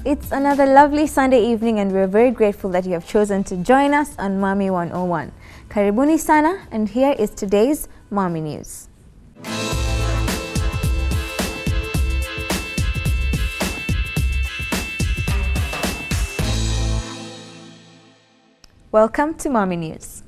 It's another lovely Sunday evening and we're very grateful that you have chosen to join us on Mommy 101. Karibuni sana, and here is today's Mommy News. Welcome to Mommy News.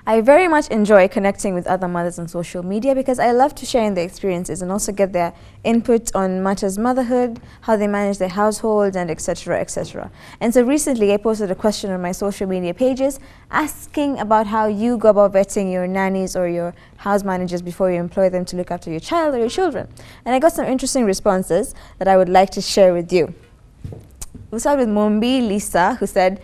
I very much enjoy connecting with other mothers on social media because I love to share in their experiences and also get their input on matters motherhood, how they manage their household, and etc. etc. And so recently I posted a question on my social media pages asking about how you go about vetting your nannies or your house managers before you employ them to look after your child or your children. And I got some interesting responses that I would like to share with you. We'll start with Mombi Lisa, who said,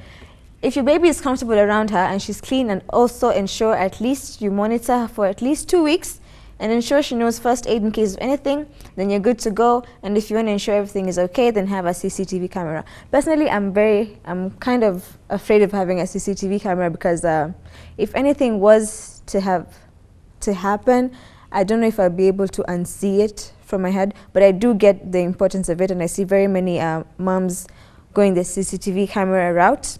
if your baby is comfortable around her and she's clean, and also ensure at least you monitor her for at least 2 weeks and ensure she knows first aid in case of anything, then you're good to go. And if you want to ensure everything is okay, then have a CCTV camera. Personally, I'm kind of afraid of having a CCTV camera because if anything was to happen, I don't know if I'll be able to unsee it from my head, but I do get the importance of it, and I see very many moms going the CCTV camera route.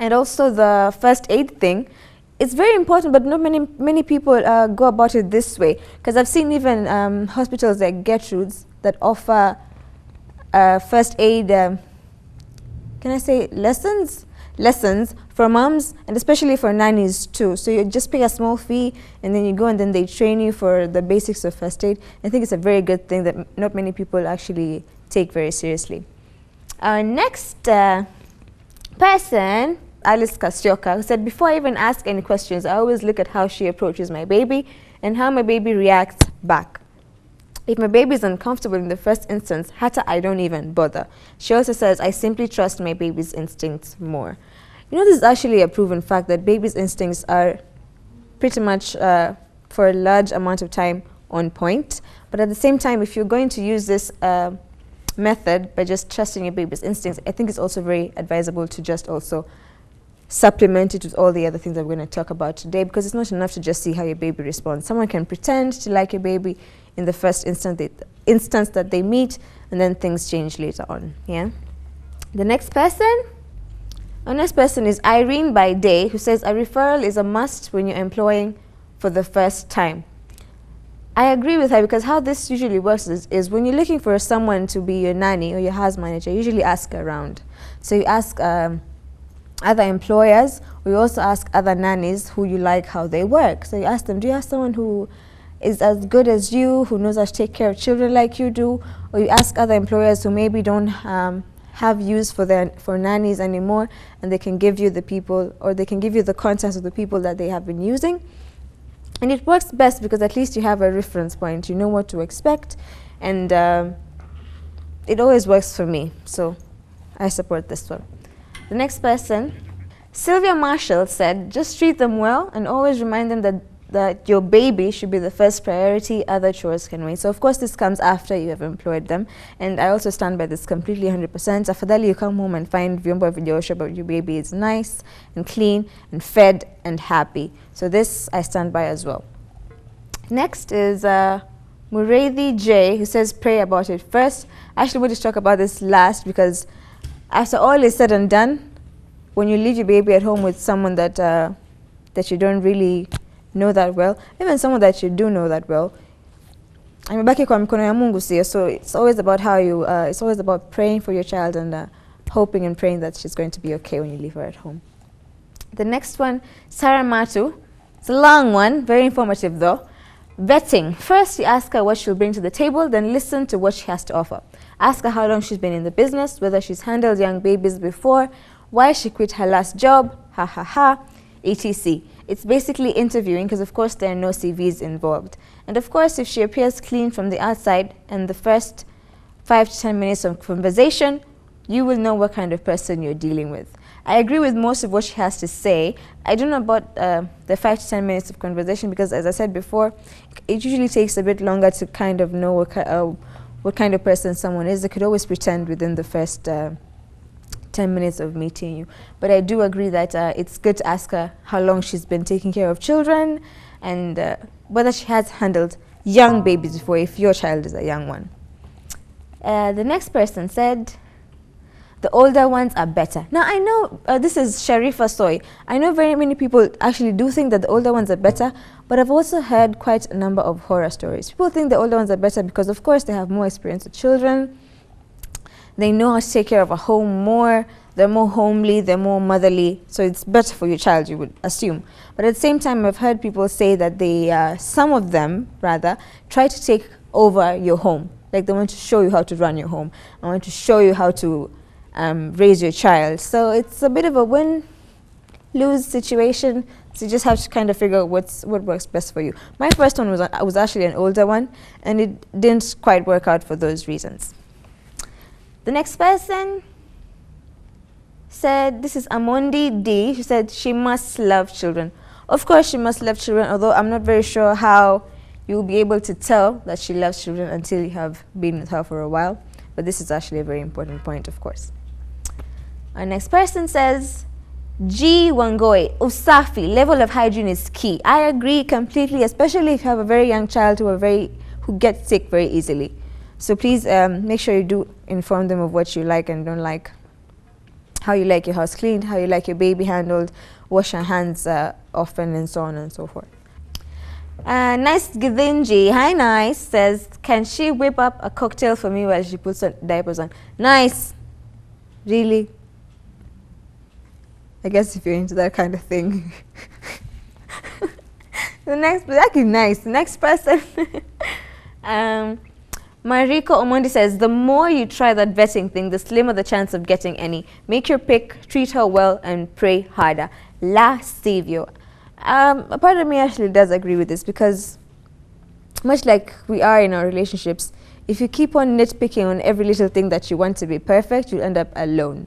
And also the first aid thing, it's very important, but not many people go about it this way. Because I've seen even hospitals like Gertrude's that offer first aid, can I say lessons for moms, and especially for nannies too. So you just pay a small fee and then you go and then they train you for the basics of first aid. I think it's a very good thing that not many people actually take very seriously. Our next person, Alice Kasioka, who said, before I even ask any questions, I always look at how she approaches my baby and how my baby reacts back. If my baby is uncomfortable in the first instance, hata I don't even bother. She also says, I simply trust my baby's instincts more. You know, this is actually a proven fact that baby's instincts are pretty much, for a large amount of time, on point. But at the same time, if you're going to use this method by just trusting your baby's instincts, I think it's also very advisable to just also supplement it with all the other things that we're going to talk about today, because it's not enough to just see how your baby responds. Someone can pretend to like your baby in the first instance that they meet, and then things change later on. Yeah. The next person is Irene by Day, who says a referral is a must when you're employing for the first time. I agree with her, because how this usually works is when you're looking for someone to be your nanny or your house manager, you usually ask around. So you ask other employers, or you also ask other nannies who you like how they work. So you ask them, do you have someone who is as good as you, who knows how to take care of children like you do? Or you ask other employers who maybe don't have use for nannies anymore, and they can give you the people, or they can give you the contacts of the people that they have been using. And it works best because at least you have a reference point, you know what to expect, and it always works for me, so I support this one. The next person, Sylvia Marshall, said, just treat them well and always remind them that your baby should be the first priority, other chores can wait. So of course this comes after you have employed them, and I also stand by this completely 100%. Afadhali you come home and find vyombo viliosho, but your baby is nice and clean and fed and happy. So this I stand by as well. Next is Mureithi J, who says pray about it first. I actually want to talk about this last, because after all is said and done, when you leave your baby at home with someone that you don't really know that well, even someone that you do know that well, amebaki kwa mikono ya Mungu sio. So it's always about how you, it's always about praying for your child and hoping and praying that she's going to be okay when you leave her at home. The next one, Sarah Matu. It's a long one, very informative though. Vetting. First, you ask her what she'll bring to the table, then listen to what she has to offer. Ask her how long she's been in the business, whether she's handled young babies before, why she quit her last job, etc. It's basically interviewing, because of course there are no CVs involved. And of course, if she appears clean from the outside and the first 5 to 10 minutes of conversation, you will know what kind of person you're dealing with. I agree with most of what she has to say. I don't know about the 5 to 10 minutes of conversation, because as I said before, it usually takes a bit longer to kind of know what kind of person someone is. They could always pretend within the first 10 minutes of meeting you. But I do agree that it's good to ask her how long she's been taking care of children, and whether she has handled young babies before, if your child is a young one. The next person said, the older ones are better. Now I know this is Sharifa Soy. I know very many people actually do think that the older ones are better, but I've also heard quite a number of horror stories. People think the older ones are better because of course they have more experience with children. They know how to take care of a home more. They're more homely, they're more motherly, so it's better for your child, you would assume. But at the same time, I've heard people say that they, some of them rather, try to take over your home. Like they want to show you how to run your home. I want to show you how to raise your child. So it's a bit of a win-lose situation. So you just have to kind of figure out what works best for you. My first one was actually an older one, and it didn't quite work out for those reasons. The next person said, this is Amondi D. She said she must love children. Of course she must love children, although I'm not very sure how you'll be able to tell that she loves children until you have been with her for a while. But this is actually a very important point, of course. Our next person says, G. Wangoi, Usafi, level of hygiene is key. I agree completely, especially if you have a very young child who gets sick very easily. So please make sure you do inform them of what you like and don't like, how you like your house cleaned, how you like your baby handled, wash your hands often, and so on and so forth. Nice Githinji, hi Nice, says, can she whip up a cocktail for me while she puts her diapers on? Nice, really? I guess if you're into that kind of thing. The next person. Mariko Omondi says, the more you try that vetting thing, the slimmer the chance of getting any. Make your pick, treat her well, and pray harder. La Savio. A part of me actually does agree with this, because much like we are in our relationships, if you keep on nitpicking on every little thing that you want to be perfect, you'll end up alone.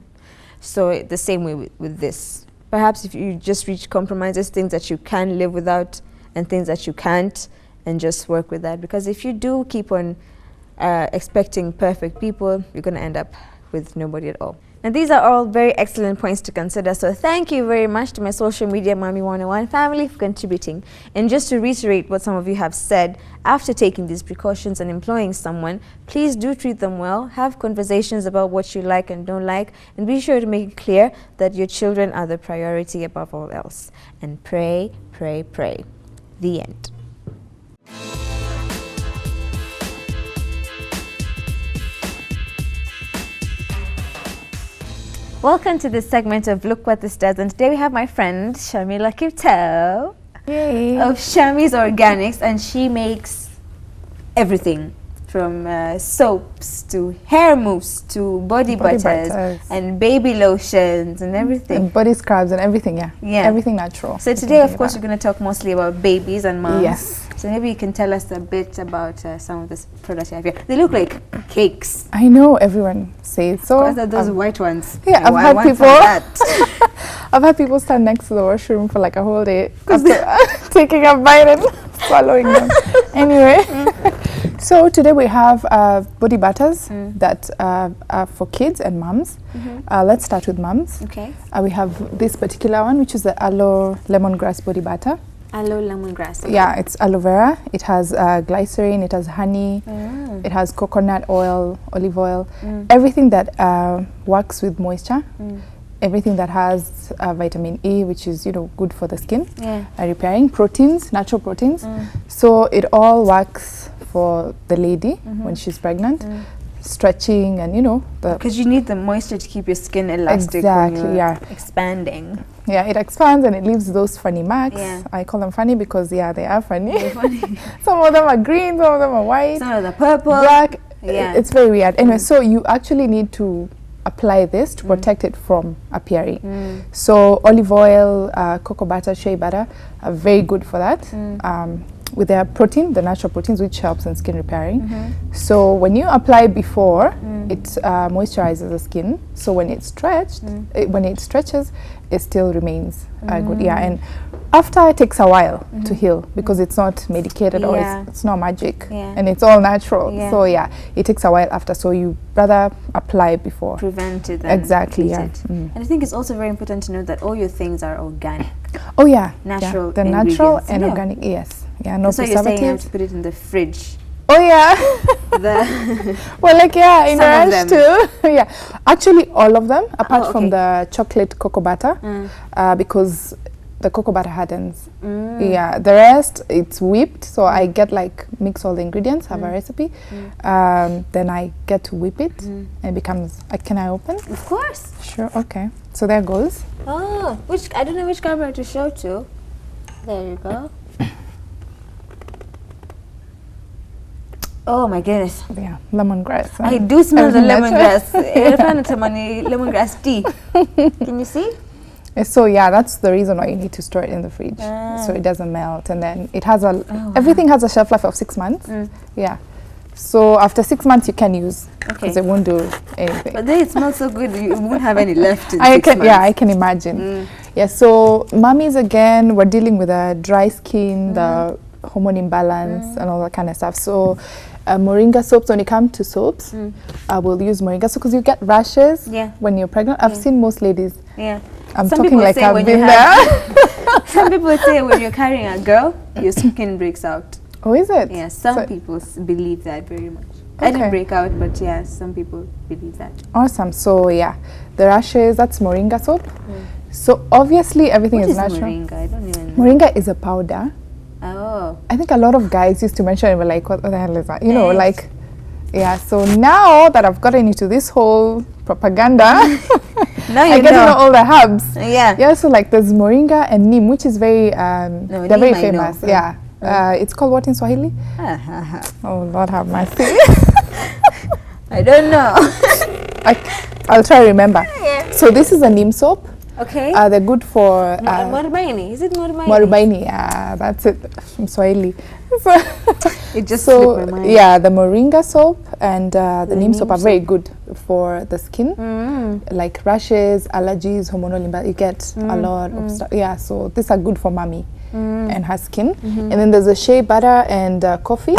So the same way with this. Perhaps if you just reach compromises, things that you can live without and things that you can't, and just work with that. Because if you do keep on expecting perfect people, you're going to end up with nobody at all. And these are all very excellent points to consider. So thank you very much to my social media Mommy 101 family for contributing. And just to reiterate what some of you have said, after taking these precautions and employing someone, please do treat them well, have conversations about what you like and don't like, and be sure to make it clear that your children are the priority above all else. And pray, pray, pray. The end. Welcome to this segment of Look What This Does, and today we have my friend Shamila Kipto of Shami's Organics, and she makes everything from soaps to hair mousse to body butters and baby lotions and everything. And body scrubs and everything, yeah. Everything natural. So today, of course, we're going to talk mostly about babies and moms. Yes. So maybe you can tell us a bit about some of the products you have here. They look like cakes. I know, everyone says so. What are those white ones? Yeah, I've had people. I've had people stand next to the washroom for like a whole day after taking a bite and swallowing them. Anyway, so today we have body butters that are for kids and mums. Let's start with mums. Okay. We have this particular one, which is the aloe lemongrass body butter. Aloe lemongrass. Okay. Yeah, it's aloe vera. It has glycerin, it has honey, it has coconut oil, olive oil, everything that works with moisture, everything that has vitamin E, which is, you know, good for the skin, repairing, proteins, natural proteins. So it all works for the lady when she's pregnant. Stretching and, you know, because you need the moisture to keep your skin elastic. Exactly, when you're expanding. Yeah, it expands and it leaves those funny marks. I call them funny because, yeah, they are funny. Some of them are green, some of them are white. Some of them are purple. Black. It's very weird. Anyway, so you actually need to apply this to protect it from appearing. So olive oil, cocoa butter, shea butter are very good for that. With their protein, the natural proteins, which helps in skin repairing. So when you apply before, it moisturizes the skin. So when it's stretched, when it stretches, it still remains good. Yeah, and after it takes a while to heal because it's not medicated or it's not magic, and it's all natural. So yeah, it takes a while after. So you rather apply before. Prevent it. Exactly. Yeah. And I think it's also very important to know that all your things are organic. Oh yeah, natural. The natural and organic. Yes. Yeah, no so preservatives. You're saying you have to put it in the fridge. Oh yeah. The Well, like yeah, in Some of Rush too. Yeah, actually all of them, apart okay. from the chocolate cocoa butter, Mm. because the cocoa butter hardens. Yeah, the rest it's whipped. So I get like mix all the ingredients, have a recipe, then I get to whip it, and it becomes. Can I open? Of course. Sure. Okay. So there goes. Oh, which I don't know which camera to show to. There you go. Oh my goodness. Yeah, lemongrass. I do smell the everything natural. lemongrass. Lemongrass tea. Can you see? So yeah, that's the reason why you need to store it in the fridge, so it doesn't melt, and then it has a everything has a shelf life of 6 months. Yeah, so after 6 months you can use because it won't do anything. But then it smells so good, you won't have any left in I 6 can months. yeah, I can imagine. Yeah, so mummies again, we're dealing with a dry skin, the hormone imbalance, and all that kind of stuff. So moringa soaps, when you come to soaps, I will use moringa soap because you get rashes when you're pregnant. I've seen most ladies. Yeah. I'm Some talking people like say I've when been you there. Some people say when you're carrying a girl, your skin breaks out. Oh, is it? Yeah, some So- people believe that very much. I didn't Okay. break out, but yeah, some people believe that. Awesome. So yeah, the rashes, that's moringa soap. So obviously everything What is is natural. moringa? I don't even know. Moringa is a powder. Oh. I think a lot of guys used to mention it, but like, what the hell is that? You know, Yes. like, yeah. So now that I've gotten into this whole propaganda, Now I you get to know know. all the herbs. Yeah. Yeah. So like, there's moringa and neem, which is very, they're very neem I know. famous. Yeah. It's called what in Swahili? Oh Lord have mercy. I don't know. I'll try to remember. So this is a neem soap. Okay. They're good for Morubaini. Is it Morubaini? Morubaini. Yeah, that's it from Swahili. So, It just so slipped my mind. yeah, the moringa soap and the neem soap neem are very good for the skin, like rashes, allergies, hormonal imbalance. You get a lot of stuff. Yeah, so these are good for mommy and her skin. And then there's a shea butter and coffee,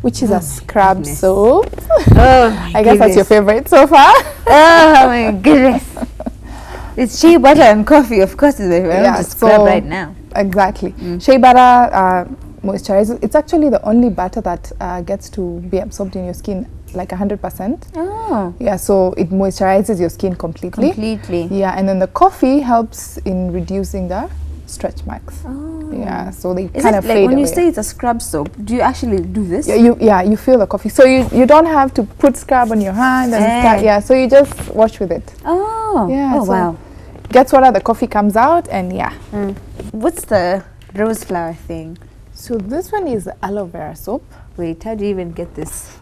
which is a scrub goodness. soap. Oh my I guess that's your favorite so far. Oh my goodness. It's shea butter and coffee, of course. It's Yeah, to scrub so- right now. Exactly. Shea butter moisturizes. It's actually the only butter that gets to be absorbed in your skin like 100%. Oh. Yeah, so it moisturizes your skin completely. Completely. Yeah, and then the coffee helps in reducing the stretch marks. Oh. Yeah, so they Is kind it of like fade when away. you say it's a scrub soap, do you actually do this? Yeah, you feel the coffee. So you don't have to put scrub on your hand and start, yeah, so you just wash with it. Oh. Yeah, Oh, so wow. Gets water, the coffee comes out, and yeah. What's the rose flower thing? So this one is aloe vera soap. Wait, how do you even get this?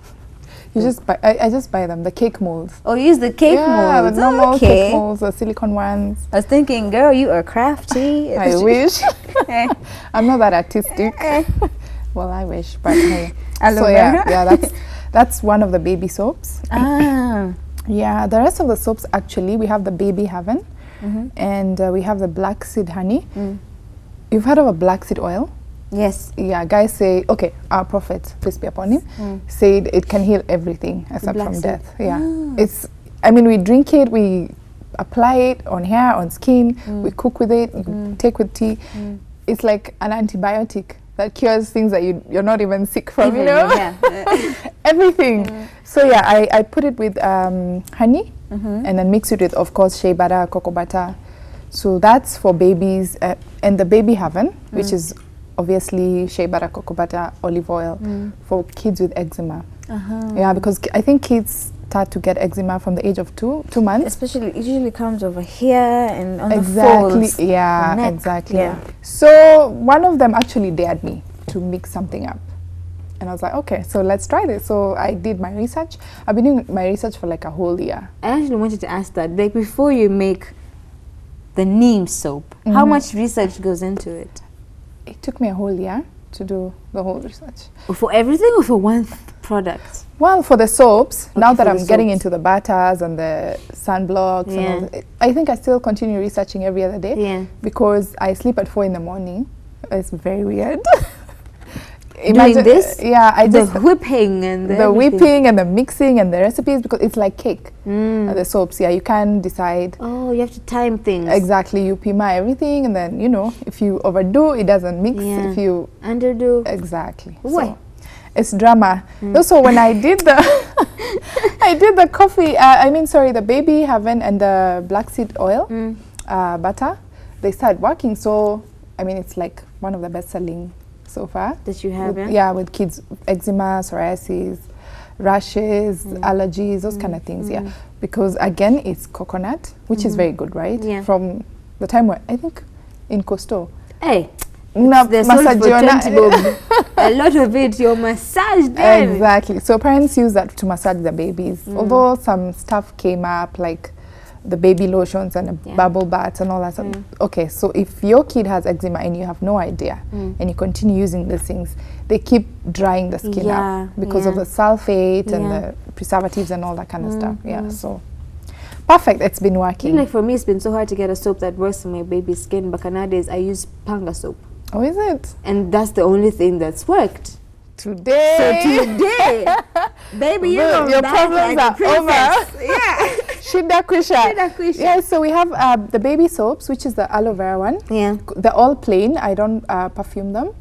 You just buy, I just buy them, the cake molds. Oh, you use the cake Yeah, molds. the normal Okay. cake molds, the silicone ones. I was thinking, girl, you are crafty. I wish. Eh. I'm not that artistic. Well, I wish, but hey. Aloe So vera? yeah, that's one of the baby soaps. Ah. Yeah, the rest of the soaps actually, we have the Baby Heaven, and we have the black seed honey. You've heard of a black seed oil? Yes. Yeah, guys say, okay, our prophet, peace be upon him, said it can heal everything except black from seed. death. Yeah, it's. I mean, we drink it, we apply it on hair, on skin, we cook with it, you take with tea. It's like an antibiotic that cures things that you're not even sick from. You know, Yeah. everything. So yeah, I put it with honey and then mix it with, of course, shea butter, cocoa butter. So that's for babies, and the Baby Heaven, which is obviously shea butter, cocoa butter, olive oil for kids with eczema. Yeah, because I think kids start to get eczema from the age of two months. Especially, it usually comes over here and on the Exactly. folds. Yeah, the neck. exactly. Yeah. So one of them actually dared me to mix something up. And I was like, okay, so let's try this. So I did my research. I've been doing my research for like a whole year. I actually wanted to ask that. Like, before you make the neem soap, how much research goes into it? It took me a whole year to do the whole research. For everything or for one product? Well, for the soaps, now that for I'm the getting soaps. into the butters and the sunblocks, and all Yeah. I think I still continue researching every other day Yeah. because I sleep at 4 in the morning. It's very weird. Doing this? Yeah, I The just whipping and the everything. whipping and the mixing and the recipes, because it's like cake. The soaps, yeah, you can decide Oh, you have to time things. exactly. You pima everything, and then if you overdo, it doesn't mix. Yeah. If you Underdo. exactly. Why? So, It's drama. Also, when I did the I did the coffee, the baby heaven and the black seed oil butter, they started working. So, I mean, it's like one of the best selling so far. That you have, with, yeah? with kids, eczema, psoriasis, rashes, allergies, those kind of things, yeah. Because again, it's coconut, which is very good, right? Yeah. From the time when, I think, in Costo. Hey, Na there's sold for massagiona- 20 bob. A lot of it, your massage then. Exactly. So parents use that to massage their babies. Although some stuff came up like the baby lotions and bubble baths and all that stuff. Okay, so if your kid has eczema and you have no idea and you continue using these things, they keep drying the skin up because of the sulfate and the preservatives and all that kind of stuff. Yeah, so perfect. It's been working. Like for me, it's been so hard to get a soap that works on my baby's skin, but nowadays I use Panga soap. Oh, is it? And that's the only thing that's worked. Today. So today, baby, you know, your that's problems like a are over. princess. Yeah. Shida Kwisha. Shida Kwisha. Yeah, so we have the baby soaps, which is the aloe vera one. Yeah. They're all plain. I don't perfume them.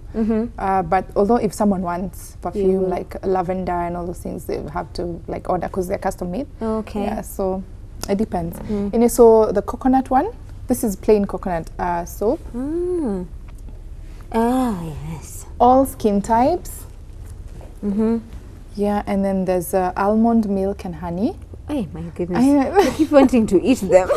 But although if someone wants perfume like lavender and all those things, they have to like order because they're custom made. Okay. Yeah, so it depends. And so the coconut one, this is plain coconut soap. Ah, yes. All skin types. Yeah, and then there's almond milk and honey. Oh my goodness. I keep wanting to eat them.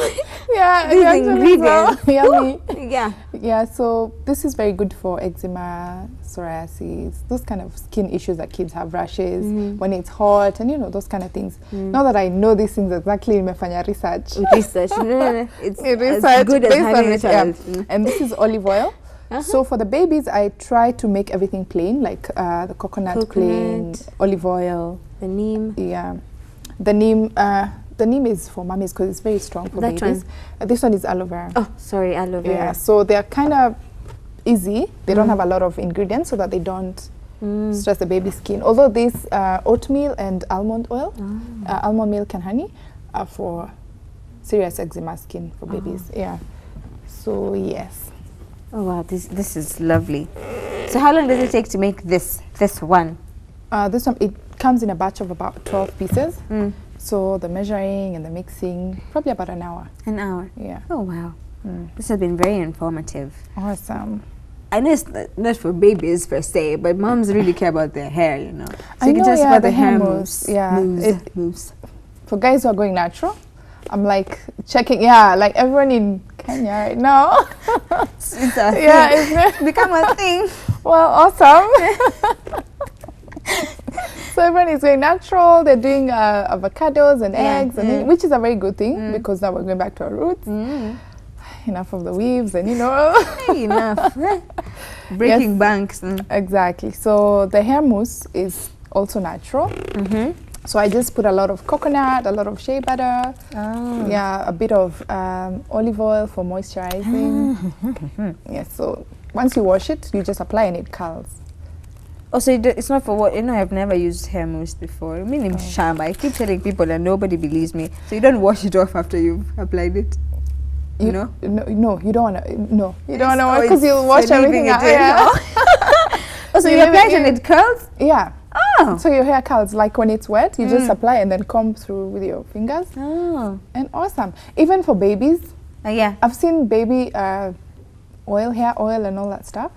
Yeah, These actually so yummy. Yeah. Yeah, so this is very good for eczema, psoriasis, those kind of skin issues that kids have, rashes, when it's hot, and you know, those kind of things. Not that I know these things exactly, nimefanya research. Research. No. It's Research as good as based on having a it, yeah. child. And this is olive oil. So for the babies, I try to make everything plain, like the coconut plain, olive oil. The neem. Yeah. The neem is for mummies because it's very strong for That babies. This one is aloe vera. Oh, sorry, aloe vera. Yeah, so they're kind of easy. They don't have a lot of ingredients so that they don't stress the baby's skin. Although this oatmeal and almond oil, almond milk and honey are for serious eczema skin for babies. Yeah. So yes. Oh wow, this is lovely. So how long does it take to make this one? This one, it comes in a batch of about 12 pieces. So the measuring and the mixing, probably about an hour. An hour? Yeah. Oh wow. This has been very informative. Awesome. I know it's not for babies per se, but moms really care about their hair, you know. So I you can know, just yeah, about the the hair hair moves. moves, yeah. Moves. For guys who are going natural, I'm like checking, like everyone in Kenya right now. It's a thing. Yeah, it's Become a thing. well, awesome. So everyone is going natural. They're doing avocados and eggs, and which is a very good thing because now we're going back to our roots. Enough of the weaves and Enough. Breaking banks. Exactly. So the hair mousse is also natural. So I just put a lot of coconut, a lot of shea butter, a bit of olive oil for moisturizing. So once you wash it, you just apply and it curls. Oh, so it's not for what? You know, I've never used hair mousse before. I mean, in shamba, I keep telling people and nobody believes me. So you don't wash it off after you've applied it? No, you don't want to. No, you don't want to wash because you'll wash leaving everything it out. Oh, so you apply it and it curls? Yeah. Oh. So your hair curls, like when it's wet, you just apply and then comb through with your fingers. Oh. And awesome. Even for babies. Yeah. I've seen baby oil, hair oil and all that stuff.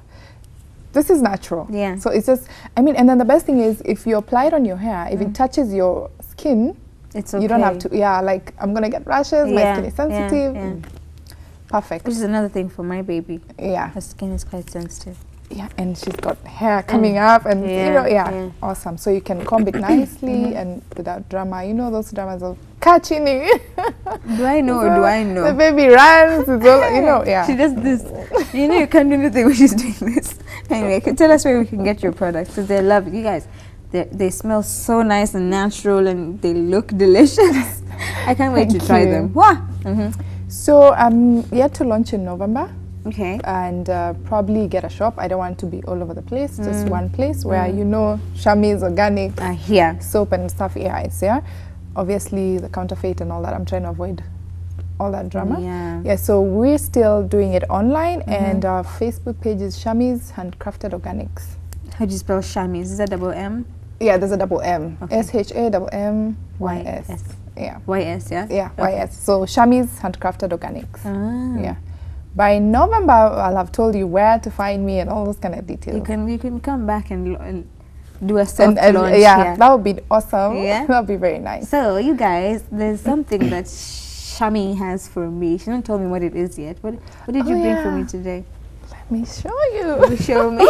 This is natural. Yeah. So it's just, and then the best thing is if you apply it on your hair, if it touches your skin, it's okay. You don't have to, like I'm going to get rashes, my skin is sensitive. Yeah. Perfect. Which is another thing for my baby. Yeah. Her skin is quite sensitive. Yeah, and she's got hair coming up and awesome. So you can comb it nicely and without drama. You know those dramas of catching it. Do I know or do I know? The baby runs, it's all, She does this. You can't do anything when she's doing this. Anyway, tell us where we can get your products because they're lovely. You guys, they smell so nice and natural and they look delicious. I can't wait to try them. Wow. So I'm yet to launch in November. Okay. And probably get a shop. I don't want to be all over the place. Just one place where Shami's organic soap and stuff. Yeah, it's there. Obviously, the counterfeit and all that. I'm trying to avoid all that drama. Yeah. So we're still doing it online, and our Facebook page is Shami's Handcrafted Organics. How do you spell Shami's? Is that double M? Yeah, there's a double M. Okay. SHAMMYS. Yeah. YS, yeah? Yeah, Okay. YS. So Shami's Handcrafted Organics. Ah. Yeah. By November, I'll have told you where to find me and all those kind of details. You can come back and do a soft and launch. yeah, that would be awesome. Yeah. That would be very nice. So you guys, there's something that Shami has for me. She hasn't told me what it is yet. What did you bring for me today? Let me show you. Will you show me?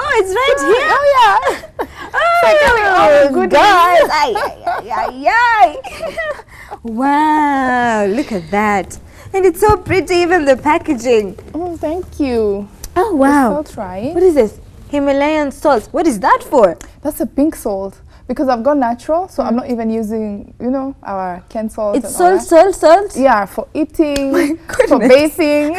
Oh, it's right here. Oh yeah. Oh, goodness. guys. Ay. Wow, look at that. And it's so pretty, even the packaging. Oh, thank you. Oh, wow. So try. What is this? Himalayan salt. What is that for? That's a pink salt. Because I've gone natural, so I'm not even using, our Ken salt. It's and all salt, that. salt? Yeah, for eating, for goodness. bathing.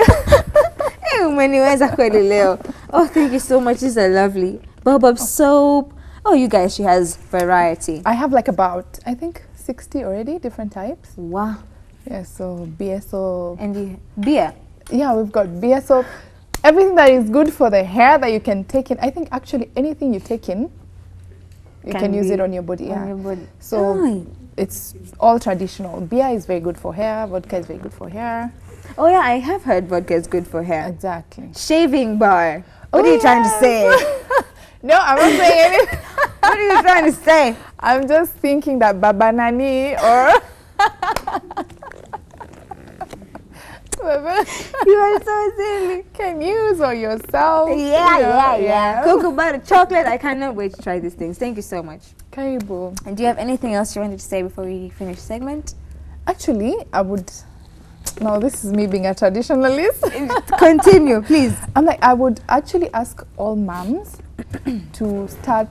Oh, thank you so much. These are lovely. Baobab soap. Oh, you guys, she has variety. I have like about, I think, 60 already, different types. Wow. Yeah, so beer soap. And the beer. Yeah, we've got beer soap. Everything that is good for the hair that you can take in. I think actually anything you take in, you can use it on your body. On Yeah. your body. So Aye. it's all traditional. Beer is very good for hair. Vodka is very good for hair. Oh, yeah, I have heard vodka is good for hair. Exactly. Shaving bar. What Oh, are you trying to say? No, I'm not saying anything. What are you trying to say? I'm just thinking that Baba Nani or You are so silly. can use or yourself. Yeah. Cocoa butter, chocolate. I cannot wait to try these things. Thank you so much. Karibu. And do you have anything else you wanted to say before we finish segment? Actually, I would. No, this is me being a traditionalist. Continue, please. I'm like, I would actually ask all moms to start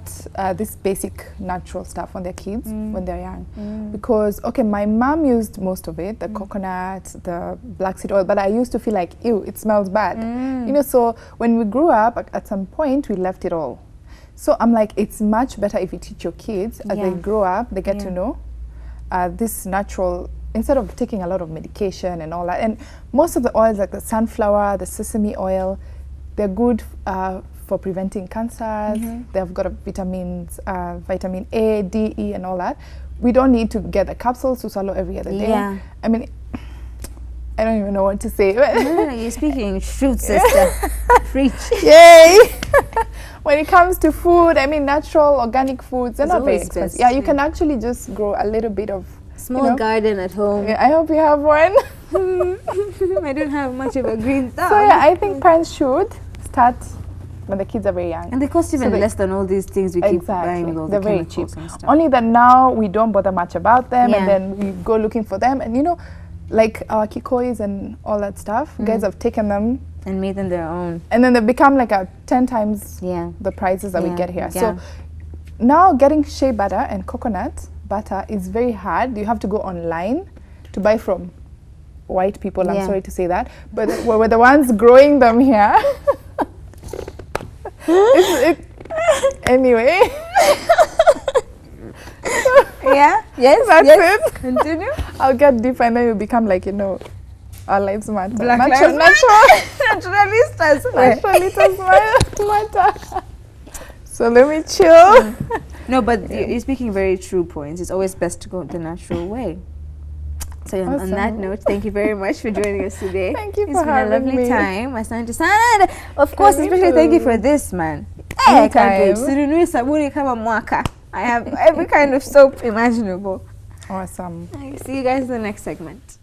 this basic natural stuff on their kids when they're young. Because, okay, my mom used most of it, the coconut, the black seed oil, but I used to feel like, ew, it smells bad. So when we grew up, at some point, we left it all. So I'm like, it's much better if you teach your kids as they grow up, they get to know this natural, instead of taking a lot of medication and all that. And most of the oils, like the sunflower, the sesame oil, they're good for preventing cancers. They've got vitamins, vitamin A, D, E, and all that. We don't need to get the capsules to swallow every other day. Yeah. I mean, I don't even know what to say. No, you're speaking truth, sister. Preach. Yay! When it comes to food, I mean, natural, organic foods, they're It's not very always expensive. best, Yeah, you yeah. can actually just grow a little bit of Small garden at home. Yeah, I hope you have one. I don't have much of a green thumb. So yeah, I think parents should start when the kids are very young. And they cost even they- less than all these things we keep buying with all They're the very chemicals cheap. and stuff. Only that now we don't bother much about them, Yeah. and then we go looking for them. And like our kikois and all that stuff, guys have taken them, And made them their own. and then they become like 10 times Yeah. the prices that we Yeah, get here. yeah. So now getting shea butter and coconut butter is very hard. You have to go online to buy from white people. Yeah. I'm sorry to say that, but we're the ones growing them here. Anyway. Yeah? Yes? That's yes. it. Continue. I'll get deep and then you become like, our lives matter. Black Natural- lives natural- Naturalistas. Naturalistas matter. So let me chill. No, but you're speaking very true points. It's always best to go the natural way. So on that Awesome. note, thank you very much for joining us today. Thank you It's for been a having lovely me. time. Asante sana. Of course, Karibu. especially thank you for this, man. Hey, I can't wait. Anytime. Surunui sabuni kama mwaka. I have every kind of soap imaginable. Awesome. See you guys in the next segment.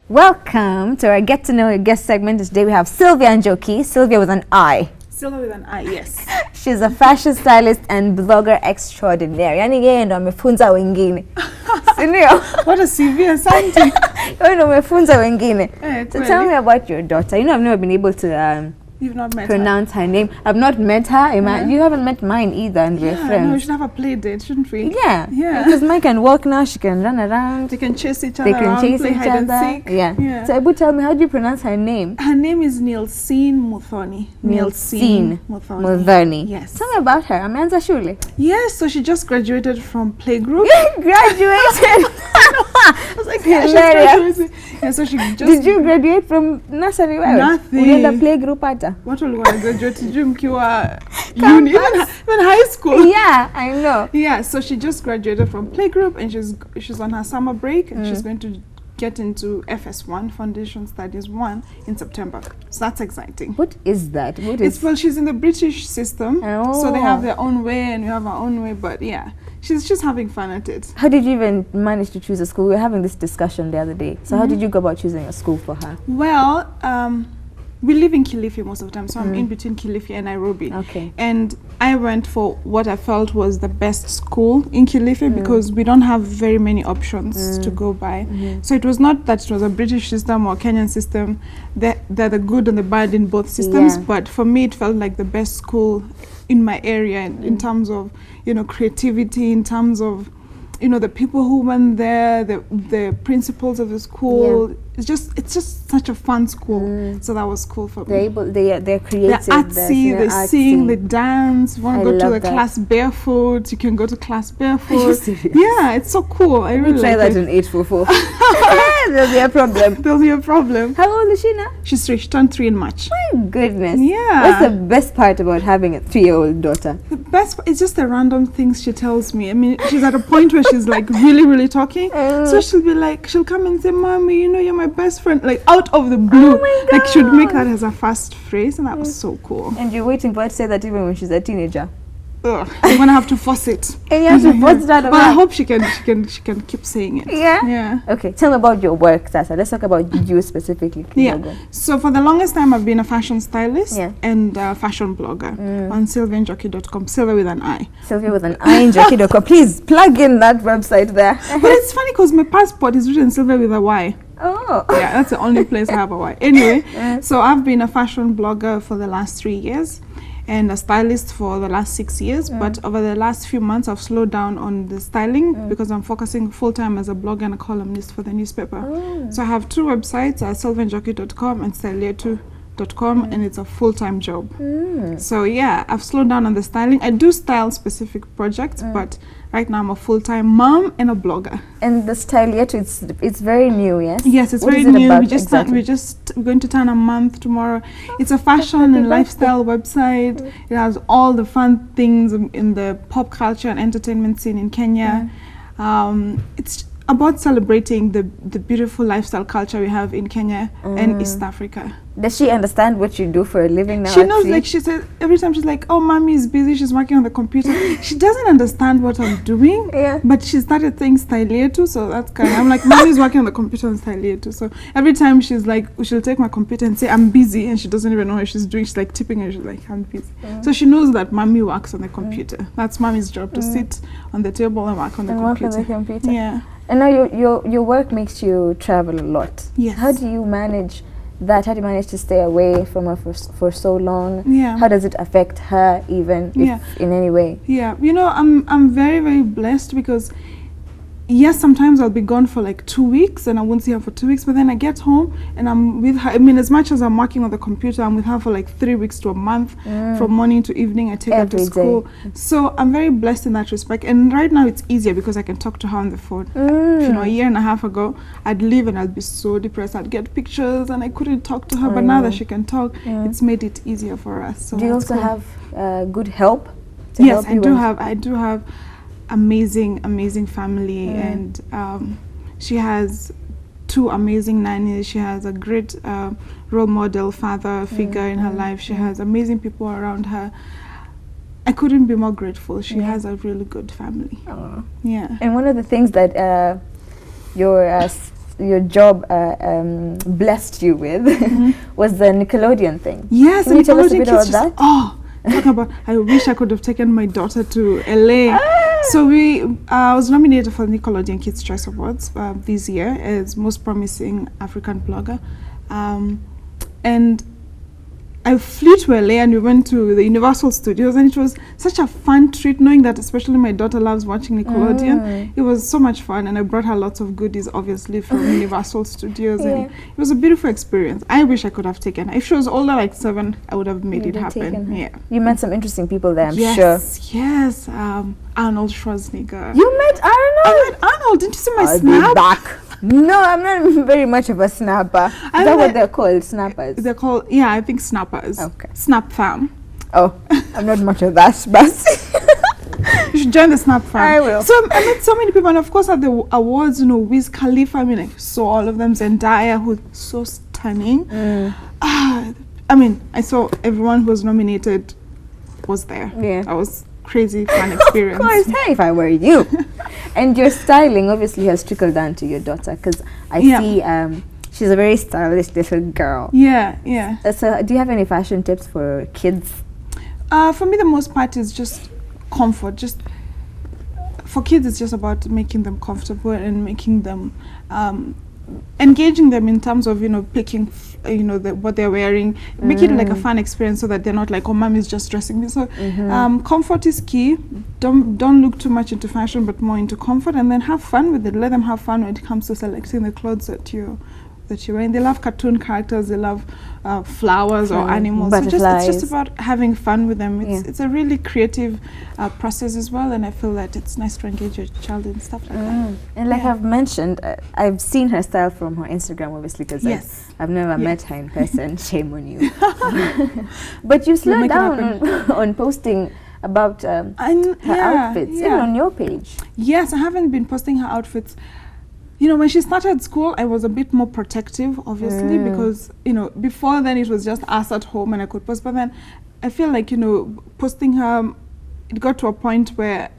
Welcome to our Get to Know Your Guest segment. Today we have Sylvia Njoki. Sylvia with an I. Silver with an I, yes. She's a fashion stylist and blogger extraordinaire. Yani yeye ndo amefunza wengine. Sindio? What a CV, asante. Yeye ndo amefunza wengine. Eh, So kweli. tell me about your daughter. I've never been able to You've not met pronounce her name. I've not met her. You haven't met mine either, and her. we're Yeah, no, we friends. should have a play date, shouldn't we? Yeah, Yeah. because mine can walk now. She can run around. They can chase each They other can around, chase play each hide other. and seek. Yeah. So, Abu, tell me, how do you pronounce her name? Her name is Nilsine Muthoni. Nilsine Muthoni. Mulvani. Yes. Tell me about her. Ameanza shule. Yes, so she just graduated from playgroup. Graduated. I was like, yeah, she's Hilarious. graduated. Yeah, so she just Did you graduate from nursery? Nothing. Ulienda playgroup hata? What will I graduate to mkiwa uni, even high school. Yeah, I know. Yeah, so she just graduated from playgroup and she's on her summer break and she's going to get into FS1, Foundation Studies 1, in September. So that's exciting. What is that? What It's is? well, she's in the British system, so they have Oh. their own way and we have our own way. But yeah, she's just having fun at it. How did you even manage to choose a school? We were having this discussion the other day. So how did you go about choosing a school for her? Well, we live in Kilifi most of the time, so I'm in between Kilifi and Nairobi. Okay. And I went for what I felt was the best school in Kilifi because we don't have very many options to go by. So it was not that it was a British system or Kenyan system. They're the good and the bad in both systems. Yeah. But for me, it felt like the best school in my area in terms of, creativity, in terms of, the people who went there, the principals of the school. It's just such a fun school. So that was cool for me. They're creative. They're artsy, they sing, they dance. If you want I to go to love the that. class barefoot, you can go to class Are barefoot. you serious? Yeah, it's so cool. I really Try like that it. in 844. There'll be a problem. There'll be a problem. How old is she now? She's 3. She turned 3 in March. My goodness. Yeah. What's the best part about having a 3-year-old daughter? The best it's just the random things she tells me. I mean, she's at a point where she's like really, really talking. So she'll be like, she'll come and say, "Mommy, you're my best friend." Like out of the blue. Oh my Like she'd make God. that as a first phrase, and that was so cool. And you're waiting for her to say that even when she's a teenager. Ugh, I'm gonna have to force it. And you have to force that But I out. hope she can keep saying it. Yeah? Yeah. Okay, tell me about your work, Sasa. Let's talk about you specifically. Yeah. Kidogo. So for the longest time, I've been a fashion stylist Yeah. and fashion blogger on sylvianjockey.com. Silver with an I. Sylvia with an I in Jockey.com. Please plug in that website there. But it's funny because my passport is written Silver with a Y. Oh. Yeah, that's the only place I have a Y. Anyway, so I've been a fashion blogger for the last 3 years and a stylist for the last 6 years. But over the last few months, I've slowed down on the styling because I'm focusing full-time as a blogger and a columnist for the newspaper. So I have 2 websites, sylvianjockey.com and styleatu.com, and it's a full-time job. So yeah, I've slowed down on the styling. I do style specific projects, but right now I'm a full-time mom and a blogger. And the style yet it's very new, yes? Yes, it's What very is it new. about We're going to turn a month tomorrow. It's a fashion and lifestyle website. It has all the fun things in the pop culture and entertainment scene in Kenya. It's about celebrating the beautiful lifestyle culture we have in Kenya and East Africa. Does she understand what you do for a living now? She at knows, 3? like she says, every time she's like, "Oh, mommy is busy, she's working on the computer." She doesn't understand what I'm doing, Yeah. but she started saying Styleatu, so that's kind of, I'm like, "Mommy's working on the computer on Styleatu." So every time she's like, she'll take my computer and say, "I'm busy," and she doesn't even know what she's doing. She's like tipping and she's like, "I'm busy." So she knows that mommy works on the computer. That's mommy's job, to sit on the table and work on the And work computer. on the computer. Yeah. And now your work makes you travel a lot. Yes. How do you manage that? How do you manage to stay away from her for so long? Yeah. How does it affect her even Yeah. if in any way? Yeah, I'm very, very blessed because yes, sometimes I'll be gone for like 2 weeks and I won't see her for 2 weeks, but then I get home and I'm with her. I mean, as much as I'm working on the computer, I'm with her for like 3 weeks to a month, from morning to evening. I take her Every to day. school. So I'm very blessed in that respect. And right now it's easier because I can talk to her on the phone. A year and a half ago, I'd leave and I'd be so depressed. I'd get pictures and I couldn't talk to her, but now that she can talk, it's made it easier for us. So Do you that's also cool. have good help? To Yes, help I you do when- have. I do have amazing family, and she has 2 amazing nannies. She has a great role model father figure in her life. She has amazing people around her. I couldn't be more grateful. She has a really good family. Aw. Yeah. And one of the things that your job blessed you with was the Nickelodeon thing. Yes, Can you tell us a Nickelodeon bit about Kids that? Talk about, I wish I could have taken my daughter to LA. So I was nominated for the Nickelodeon Kids Choice Awards this year as most promising African blogger. And I flew to LA and we went to the Universal Studios, and it was such a fun treat, knowing that especially my daughter loves watching Nickelodeon. It was so much fun, and I brought her lots of goodies, obviously, from Universal Studios, and it was a beautiful experience. I wish I could have taken her. If she was older, like 7, I would have made it happen. Yeah. You met some interesting people there, I'm sure. Yes, Arnold Schwarzenegger. You met Arnold? I met Arnold. Didn't you see my I'll snap? be back. No, I'm not very much of a snapper. Is that what they're called? Snappers? They're called, yeah, I think snappers. Okay. Snap fam. Oh, I'm not much of that, but You should join the Snap fam. I will. So I met so many people, and of course at the awards, Wiz Khalifa, I mean, I saw all of them. Zendaya, who's so stunning. I mean, I saw everyone who was nominated was there. Yeah. That was crazy fun experience. Of course, hey, if I were you. And your styling obviously has trickled down to your daughter, because I see she's a very stylish little girl. Yeah. So do you have any fashion tips for kids? For me, the most part is just comfort. Just for kids, it's just about making them comfortable and making them engaging them in terms of picking what they're wearing, make it like a fun experience, so that they're not like, oh, mom is just dressing me. So comfort is key. Don't look too much into fashion, but more into comfort, and then have fun with it. Let them have fun when it comes to selecting the clothes that you're wearing. They love cartoon characters, they love flowers or animals. So it's just about having fun with them. It's a really creative process as well, and I feel that it's nice to engage your child in stuff like that. And like I've mentioned, I've seen her style from her Instagram, obviously, because I've never met her in person. Shame on you. But you slowed down on posting about her outfits, even on your page. Yes, I haven't been posting her outfits. When she started school, I was a bit more protective, obviously, because, before then it was just us at home and I could post. But then I feel like, posting her, it got to a point where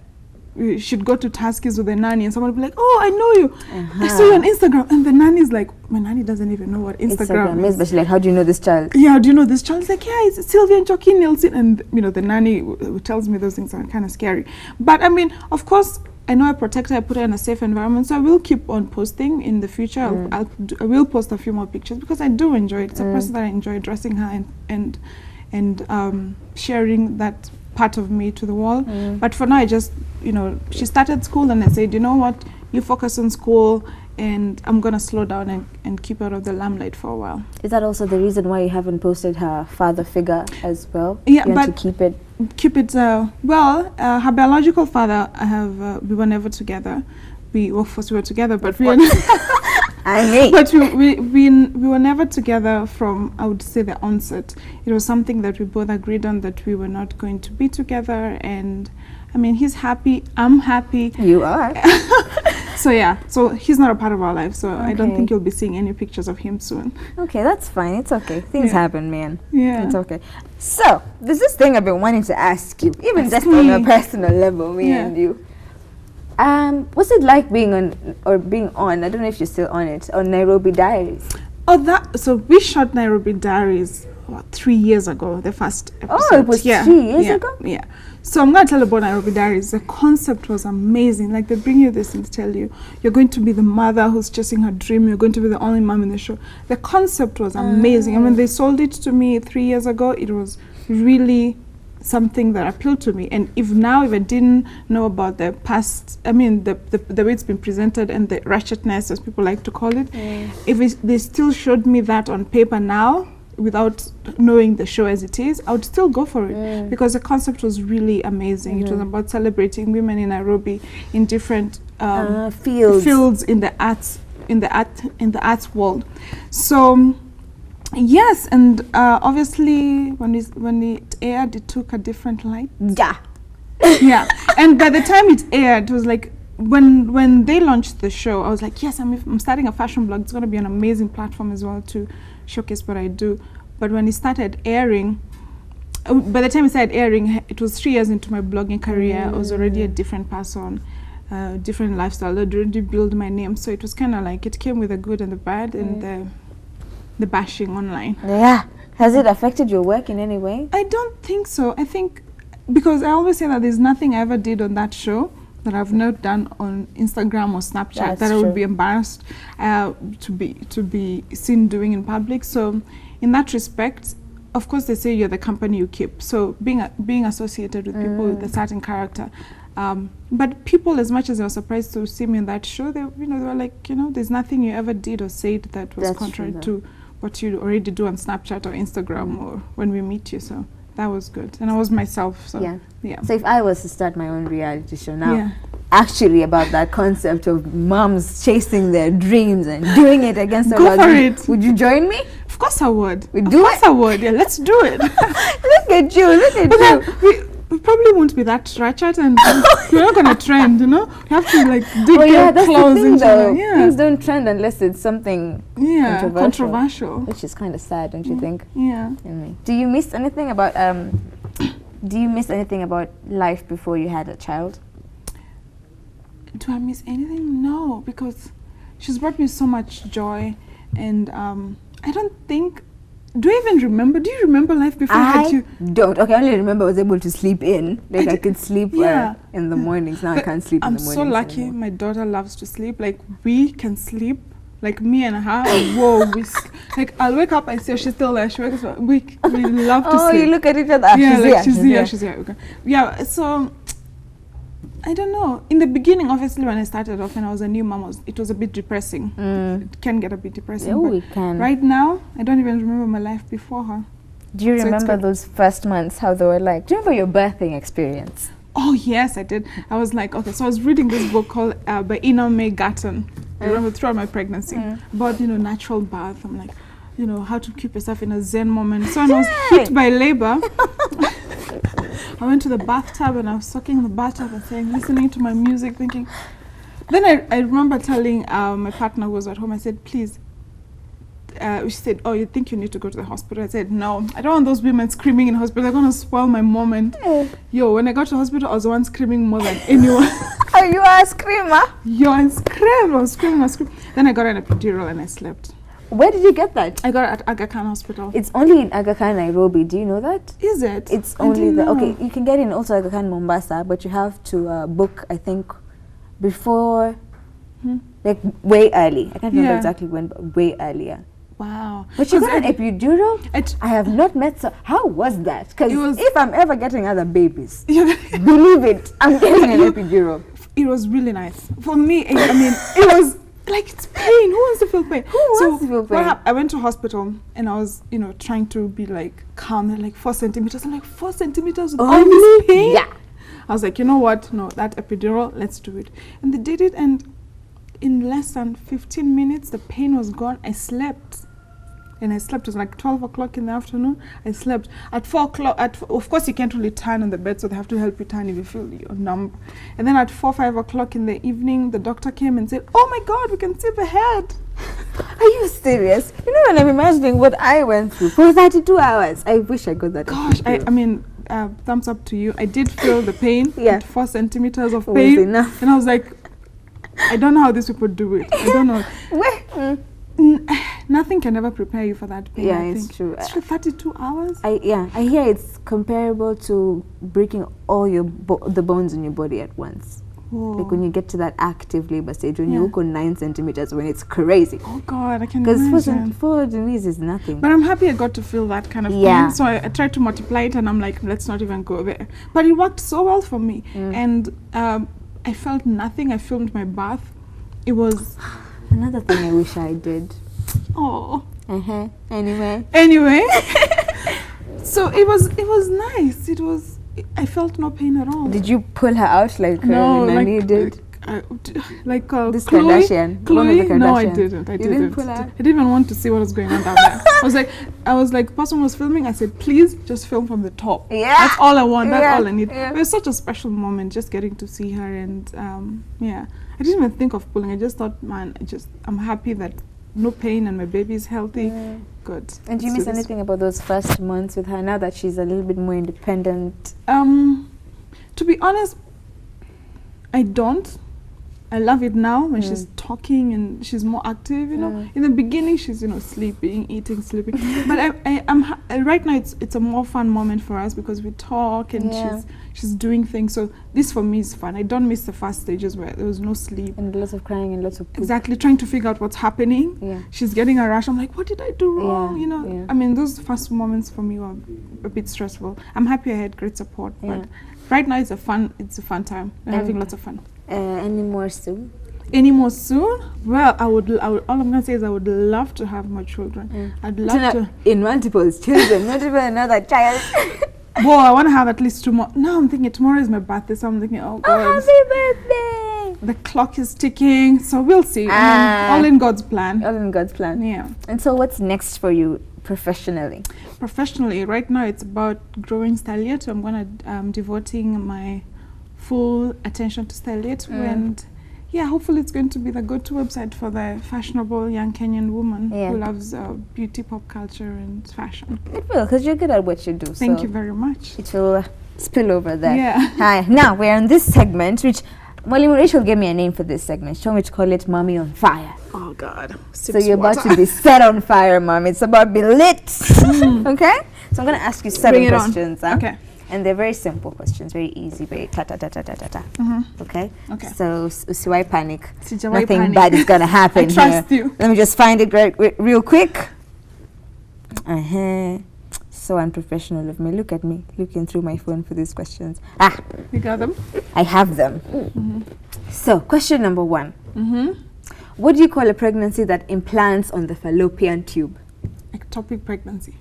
she'd go to Tuskys with the nanny and someone would be like, oh, I know you. I saw you on Instagram. And the nanny's like, my nanny doesn't even know what Instagram is. But she's like, how do you know this child? Yeah, do you know this child? It's like, yeah, it's Sylvia and Joaquin Nielsen. And, the nanny tells me those things are kind of scary. But, I mean, of course, I know I protect her, I put her in a safe environment, so I will keep on posting in the future. I will post a few more pictures because I do enjoy it. It's a person that I enjoy dressing her and sharing that part of me to the wall. But for now, I just, she started school and I said, you know what, you focus on school and I'm going to slow down and keep out of the limelight for a while. Is that also the reason why you haven't posted her father figure as well? Yeah, you but to keep it her biological father, we were never together. We were together, but we were never together from, I would say, the onset. It was something that we both agreed on, that we were not going to be together. And I mean, he's happy, I'm happy. You are. So he's not a part of our life, so I don't think you'll be seeing any pictures of him soon. Okay, that's fine. It's okay. Things happen, man. Yeah. It's okay. So, there's this thing I've been wanting to ask you, even just on a personal level, me and you. What's it like being on, I don't know if you're still on it, on Nairobi Diaries? So we shot Nairobi Diaries 3 years ago, the first episode. Oh, it was 3 years ago? Yeah. So I'm going to tell about Nairobi Diaries. The concept was amazing. Like, they bring you this and tell you, you're going to be the mother who's chasing her dream. You're going to be the only mom in the show. The concept was amazing. And when they sold it to me 3 years ago, it was really something that appealed to me. And if I didn't know about the past, I mean, the way it's been presented and the ratchetness, as people like to call it, they still showed me that on paper now, without knowing the show as it is, I would still go for it because the concept was really amazing. It was about celebrating women in Nairobi in different fields in the arts world. So yes, and obviously when it aired, it took a different light. Yeah, and by the time it aired, it was like, when they launched the show, I was like, yes, I'm starting a fashion blog. It's going to be an amazing platform as well to showcase what I do. But when it started airing, by the time it started airing, it was 3 years into my blogging career. I was already a different person, different lifestyle. I'd already built my name. So it was kind of like, it came with the good and the bad and the bashing online. Yeah. Has it affected your work in any way? I don't think so. I think, because I always say that there's nothing I ever did on that show that I've not done on Instagram or Snapchat that I would be embarrassed to be seen doing in public. So in that respect, of course, they say you're the company you keep. So being associated with people with a certain character. But people, as much as they were surprised to see me in that show, they were like, there's nothing you ever did or said that was contrary to what you already do on Snapchat or Instagram or when we meet you. So that was good. And I was myself. So, yeah. So if I was to start my own reality show now, actually about that concept of moms chasing their dreams and doing it against Go for it. Would you join me? Of course I would. We do Of course I would. Yeah, let's do it. Look at you. We probably won't be that ratchet, and we're not gonna trend. You have to like dig your that's claws the thing, into though. it. Yeah. Things don't trend unless it's something controversial. which is kind of sad, don't you think? Yeah. Anyway, do you miss anything about life before you had a child? Do I miss anything? No, because she's brought me so much joy, and I don't think. Do I even remember? Do you remember life before I had you? Don't. Okay, I only remember I was able to sleep in. Like I could sleep in the mornings. Now But I can't sleep in the mornings. I'm so lucky. anymore. My daughter loves to sleep. Like we can sleep. Like me and her. Whoa, like I'll wake up and see her, she's still there. She wakes up. We love to sleep. Oh, you look at each other. Yeah, she's here. Okay. Yeah. So I don't know. In the beginning, obviously, when I started off and I was a new mom, it was a bit depressing. It can get a bit depressing. Oh, but it can. Right now, I don't even remember my life before her. Do you So it's remember good. those first months, how they were like? Do you remember your birthing experience? Oh, yes, I did. I was like, okay, so I was reading this book called by Ina May Gatton. I remember throughout my pregnancy about, natural birth. I'm like, how to keep yourself in a zen moment. So when I was hit by labor, I went to the bathtub and I was soaking in the bathtub and saying, listening to my music, thinking. Then I remember telling my partner who was at home, I said, please. She said, oh, you think you need to go to the hospital? I said, no, I don't want those women screaming in hospital. They're going to spoil my moment. Yo, when I got to hospital, I was the one screaming more than anyone. Oh, you are a screamer? Yo, I was screaming. Then I got an epidural and I slept. Where did you get that? I got it at Aga Khan Hospital. It's only in Aga Khan, Nairobi. Do you know that? Is it? It's I only didn't the know. okay. You can get in also Aga Khan Mombasa, but you have to book. I think before, like way early. I can't remember exactly when, but way earlier. Wow. But you got an epidural? It- I have not met so. How was that? Because It was- if I'm ever getting other babies, believe it, I'm getting an epidural. It was really nice. For me, I mean, it was like, it's pain. Who wants to feel pain? Who wants to feel pain? I went to hospital and I was, trying to be like calm and like 4 centimeters. I'm like, 4 centimeters with all this pain? Yeah. I was like, you know what? No, that epidural, let's do it. And they did it, and in less than 15 minutes, the pain was gone. I slept. And I slept. It was like 12 o'clock in the afternoon. I slept. At 4 o'clock, of course, you can't really turn on the bed, so they have to help you turn if you feel you're numb. And then at 4, 5 o'clock in the evening, the doctor came and said, oh my God, we can see the head. Are you serious? You know, when I'm imagining what I went through for 32 hours, I wish I got that. Gosh, I mean, thumbs up to you. I did feel the pain. Yeah. 4 centimeters of Was pain. enough. And I was like, I don't know how these people do it. I don't know. Where? Nothing can ever prepare you for that pain. Yeah, I it's think. true. It's for 32 hours. I hear it's comparable to breaking all your the bones in your body at once. Whoa. Like when you get to that active labor stage, when you Yeah. walk on 9 centimeters, when it's crazy. Oh God, I can Because imagine. for Denise is nothing. But I'm happy I got to feel that kind of Yeah. pain. So I tried to multiply it, and I'm like, let's not even go there. But it worked so well for me, and I felt nothing. I filmed my bath. It was Another thing I wish I did. oh. Anyway. Anyway, so it was nice. I felt no pain at all. Did you pull her out like No, Nani did? This Chloe? Kardashian, one of the Chloe? No, I Kardashians. didn't. I You didn't. didn't pull out? I didn't even want to see what was going on down there. I was like, the person was filming. I said, please just film from the top. Yeah. That's all I want. That's Yeah. all I need. Yeah. It was such a special moment, just getting to see her, and yeah, I didn't even think of pulling. I just thought, man, I'm happy that no pain and my baby is healthy. Good. And do you Let's miss do this. anything about those first months with her now that she's a little bit more independent? To be honest, I don't. I love it now when she's talking and she's more active, you know. In the beginning, she's, you know, sleeping, eating, sleeping. But right now, it's a more fun moment for us because we talk and she's doing things. So this for me is fun. I don't miss the first stages where there was no sleep. And lots of crying and lots of poop. Exactly, trying to figure out what's happening. Yeah. She's getting a rash. I'm like, what did I do wrong? Yeah, You know, yeah. I mean, those first moments for me were a bit stressful. I'm happy I had great support, but right now it's a fun time. We're having lots of fun. Any more soon? Any more soon? Well, I would. All I'm gonna say is I would love to have more children. I'd love to. In multiples children, not even another child. Well, I want to have at least 2 more. No, I'm thinking tomorrow is my birthday, so I'm thinking, oh God, Happy birthday! the clock is ticking. So we'll see. I mean, all in God's plan. All in God's plan. Yeah. And so, what's next for you professionally? Professionally, right now it's about growing Styliate. I'm gonna devoting my full attention to Styliate, and yeah, hopefully it's going to be the go-to website for the fashionable young Kenyan woman who loves beauty, pop culture, and fashion. It will, because you're good at what you do. Thank so you very much. It will spill over there. Yeah. Hi. Now we're on this segment, which Mwalimu Rachel gave me a name for this segment. She told me to call it "Mommy on Fire." Oh God. So you're about to be set on fire, Mom. It's about to be lit. Okay? So I'm going to ask you 7 questions. Huh? Okay. And they're very simple questions, very easy, very ta-ta-ta-ta-ta-ta. Okay? Okay. So, why panic? Sijawai Nothing panic. bad is going to happen I trust you. Let me just find it real quick. So unprofessional of me. Look at me, looking through my phone for these questions. You got them? I have them. So, question number 1. What do you call a pregnancy that implants on the fallopian tube? Ectopic pregnancy.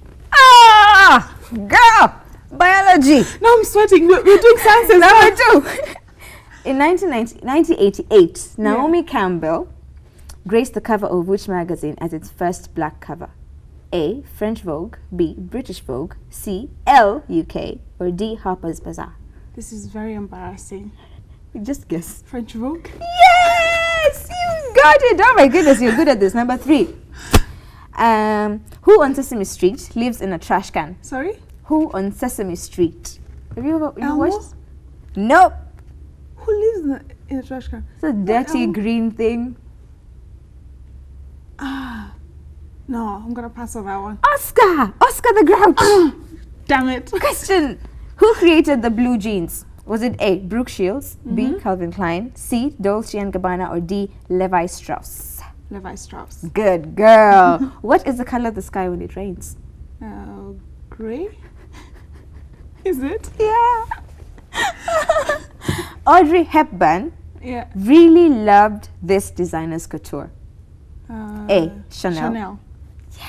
Girl! Biology! No, I'm sweating. We're doing sciences. Number 2. In 1988, Naomi Campbell graced the cover of which magazine as its first black cover? A. French Vogue, B. British Vogue, C. Elle UK, or D. Harper's Bazaar? This is very embarrassing. Just guess. French Vogue? Yes! You got it! Oh my goodness, you're good at this. Number 3. Who on Sesame Street lives in a trash can? Sorry? Who on Sesame Street? Have you ever Elmo? watched? Nope. Who lives in a trash can? It's a dirty Elmo? green thing. No, I'm gonna pass on that one. Oscar! Oscar the Grouch! Damn it. Question. Who created the blue jeans? Was it A. Brooke Shields, B. Calvin Klein, C. Dolce & Gabbana, or D. Levi Strauss? Levi Strauss. Good girl. What is the color of the sky when it rains? Gray? Is it? Yeah. Audrey Hepburn Yeah. really loved this designer's couture. A. Chanel. Chanel.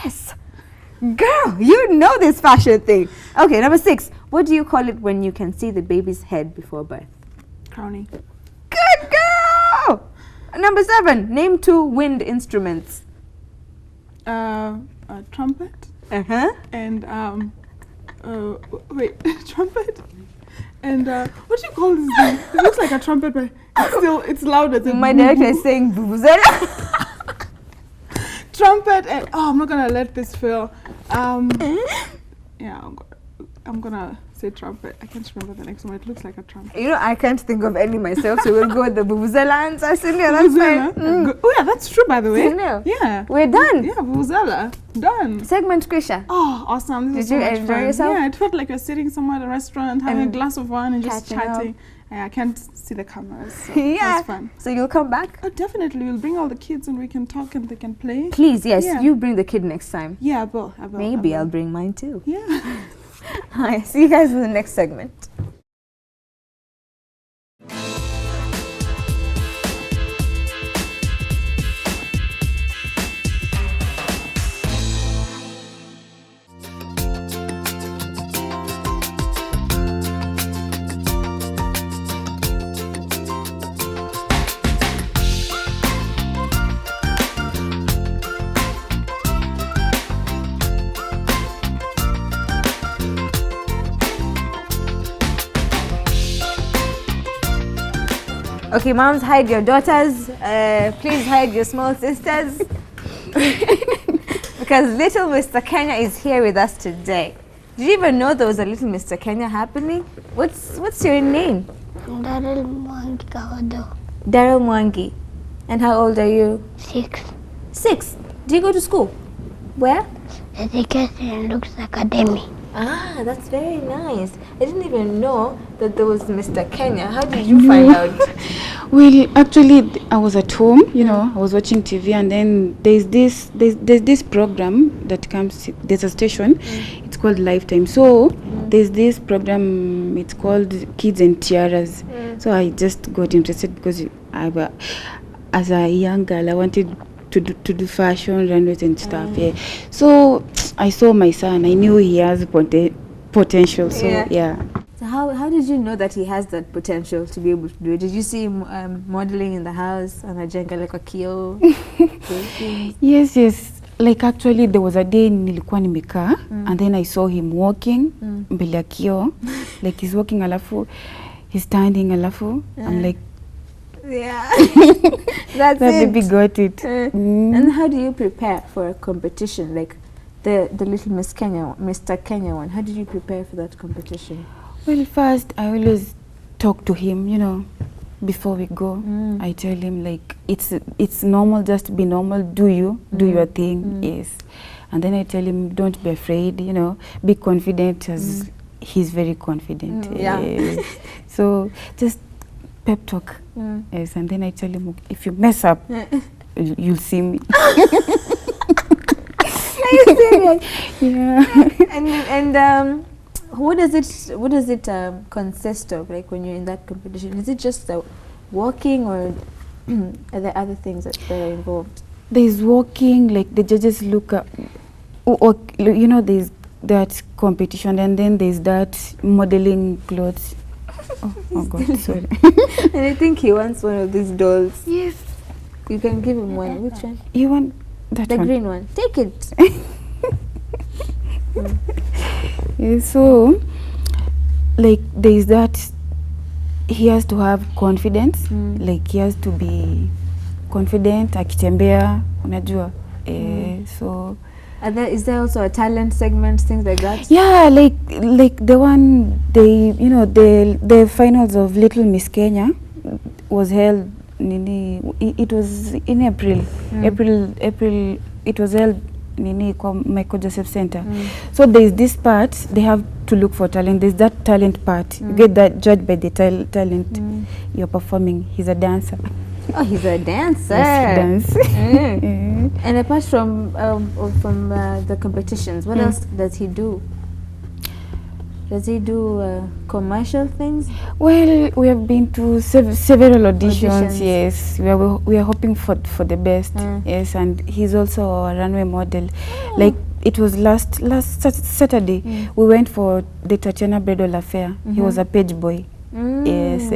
Yes. Girl, you know this fashion thing. Okay, number 6. What do you call it when you can see the baby's head before birth? Crowning. Good girl. Number 7. Name 2 wind instruments. A trumpet Uh-huh. and wait, trumpet and what do you call this thing? It looks like a trumpet, but it's loud as a My boo director boo. is saying vuvuzela. Trumpet and I'm not gonna let this fail. Yeah, I'm gonna say trumpet. I can't remember the next one. It looks like a trumpet. You know, I can't think of any myself, so we'll go with the vuvuzela answer. Cynthia, that's fine. Vuvuzela? Oh yeah, that's true by the way. Cynthia, Yeah. we're done. Yeah, vuvuzela. Done. Segment Krisha. Oh, awesome. This Did is so you much enjoy fun. yourself? Yeah, it felt like you're sitting somewhere at a restaurant, having a And glass of wine and just catching up. chatting. Yeah, I can't see the cameras. So Yeah. That's fun. So you'll come back? Oh, definitely. We'll bring all the kids and we can talk and they can play. Please, yes. Yeah. You bring the kid next time. Yeah, I will. I will. Maybe I I'll will. bring mine too. Yeah. Hi, see you guys in the next segment. Okay, moms, hide your daughters. Please hide your small sisters. Because little Mr. Kenya is here with us today. Did you even know there was a little Mr. Kenya happening? What's your name? Darrell Mwangi Kawado. Daryl Mwangi. And how old are you? 6. 6. Do you go to school? Where? Education Looks Academy. Ah, that's very nice. I didn't even know that there was Mr. Kenya. How did you find out? Well, actually, I was at home, you know, I was watching TV, and then there's this program that comes, there's a station, it's called Lifetime. So there's this program, it's called Kids and Tiaras. So I just got interested because as a young girl, I wanted to do fashion, runways and stuff. Yeah. So I saw my son. I knew he has potential. So yeah. So how did you know that he has that potential to be able to do it? Did you see him modeling in the house on a jenga like a kio? Yes. Like actually there was a day nilikuwa nimekaa and then I saw him walking mbele ya kioo. Like he's walking alafu he's standing alafu I'm like yeah. that baby got it. And how do you prepare for a competition like the little Miss Kenya, Mr. Kenya one? How did you prepare for that competition? Well, first I always talk to him, you know, before we go. I tell him like it's normal, just be normal, do your thing. Yes. And then I tell him don't be afraid, you know, be confident, as he's very confident. Yeah. So just pep talk. Yes. And then I tell him if you mess up you'll see me. Are you serious? Yeah. And what does it consist of, like when you're in that competition? Is it just walking, or are there other things that are involved? There's walking, like the judges look at, you know, there's that competition, and then there's that modeling clothes. Oh God, sorry. And I think he wants one of these dolls. Yes. You can give him one. Which one? You want that The one? green one. Take it. Yeah, so like there's that he has to have confidence, like he has to be confident akitembea, unajua. So Is there also a talent segment, things like that? yeah, like the one the finals of Little Miss Kenya was held it was in April. It was held kwa Michael Joseph Center. So there's this part, they have to look for talent. There's that talent part. You get that judged by the talent you're performing. He's a dancer. Oh, he's a dancer. Yes, he dance. And apart from the competitions, what else does he do? Does he do commercial things? Well, we have been to several auditions. Yes, we are hoping for the best. Yes, and he's also a runway model. Like it was last Saturday, we went for the Tatiana Bridal Affair. He was a page boy. Yes.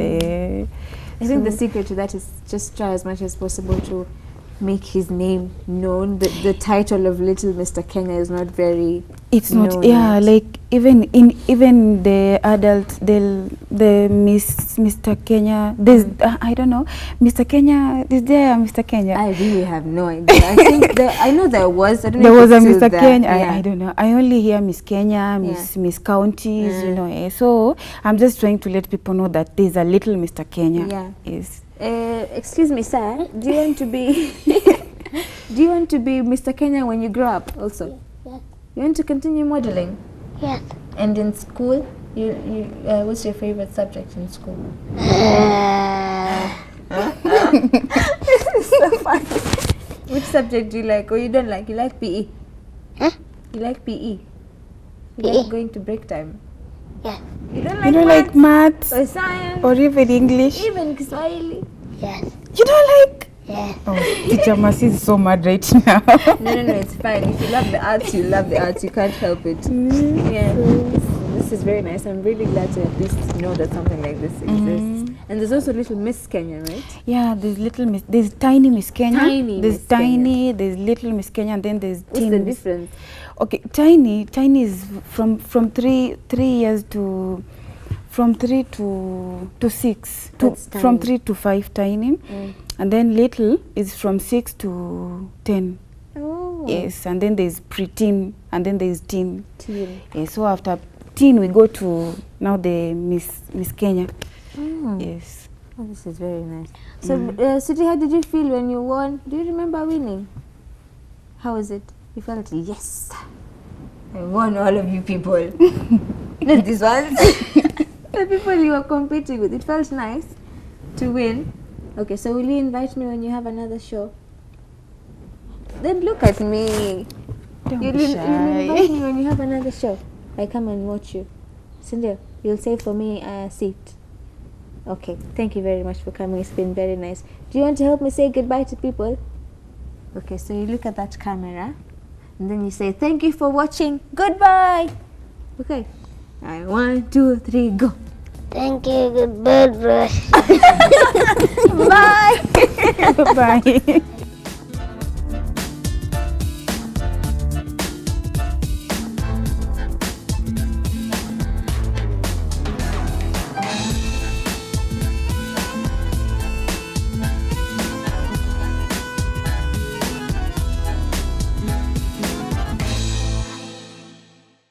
I think the secret to that is just try as much as possible to make his name known. The title of Little Mr. Kenya is not very. It's not. Yeah, like even the adult, the Mr. Kenya. There's I don't know, Mr. Kenya. Is there a Mr. Kenya? I really have no idea. I think I know there was. I don't know there if was a it's still Mr. there. Kenya. Yeah. I don't know. I only hear Miss Kenya, Miss Counties. You know. So I'm just trying to let people know that there's a Little Mr. Kenya. Yeah. Yes. Excuse me, sir. Do you want to be? Do you want to be Mr. Kenya when you grow up? Also. Yes. You want to continue modeling? Yes. And in school, you what's your favorite subject in school? This is so funny. Which subject do you like or you don't like? You like PE? Huh? You like PE? You PE. like going to break time? Yes. You don't You don't like maths or science or even English? even Kiswahili? Yes. You don't like? Yes. Oh, Teacher Mercy is so mad right now. No, it's fine. If you love the arts, you love the arts. You can't help it. Yeah. This is very nice. I'm really glad to at least know that something like this exists. And there's also Little Miss Kenya, right? Yeah, there's Little Miss, there's Tiny Miss Kenya. There's Miss Tiny, there's Little Miss Kenya, and then there's What's Teen the Miss. difference? Okay, Tiny is from 3 years to from 3 to 6. That's From tiny. 3 to 5 Tiny. And then Little is from 6 to 10. Oh. Yes, and then there's Preteen, and then there's Teen. Teen. Yes, so after Teen we go to now the Miss Kenya. Oh. Yes. Oh, this is very nice. So, Sudi, how did you feel when you won? Do you remember winning? How was it? You felt, yes, I won all of you people. Not these ones. The people you were competing with. It felt nice to win. Okay, so will you invite me when you have another show? Then look at me. Don't You'll be invite shy. me when you have another show. I come and watch you. Cindy, you'll save for me a seat. Okay, thank you very much for coming. It's been very nice. Do you want to help me say goodbye to people? Okay, so you look at that camera and then you say, thank you for watching. Goodbye. Okay. All right, 1, 2, 3, go. Thank you. Goodbye. Bye. Bye.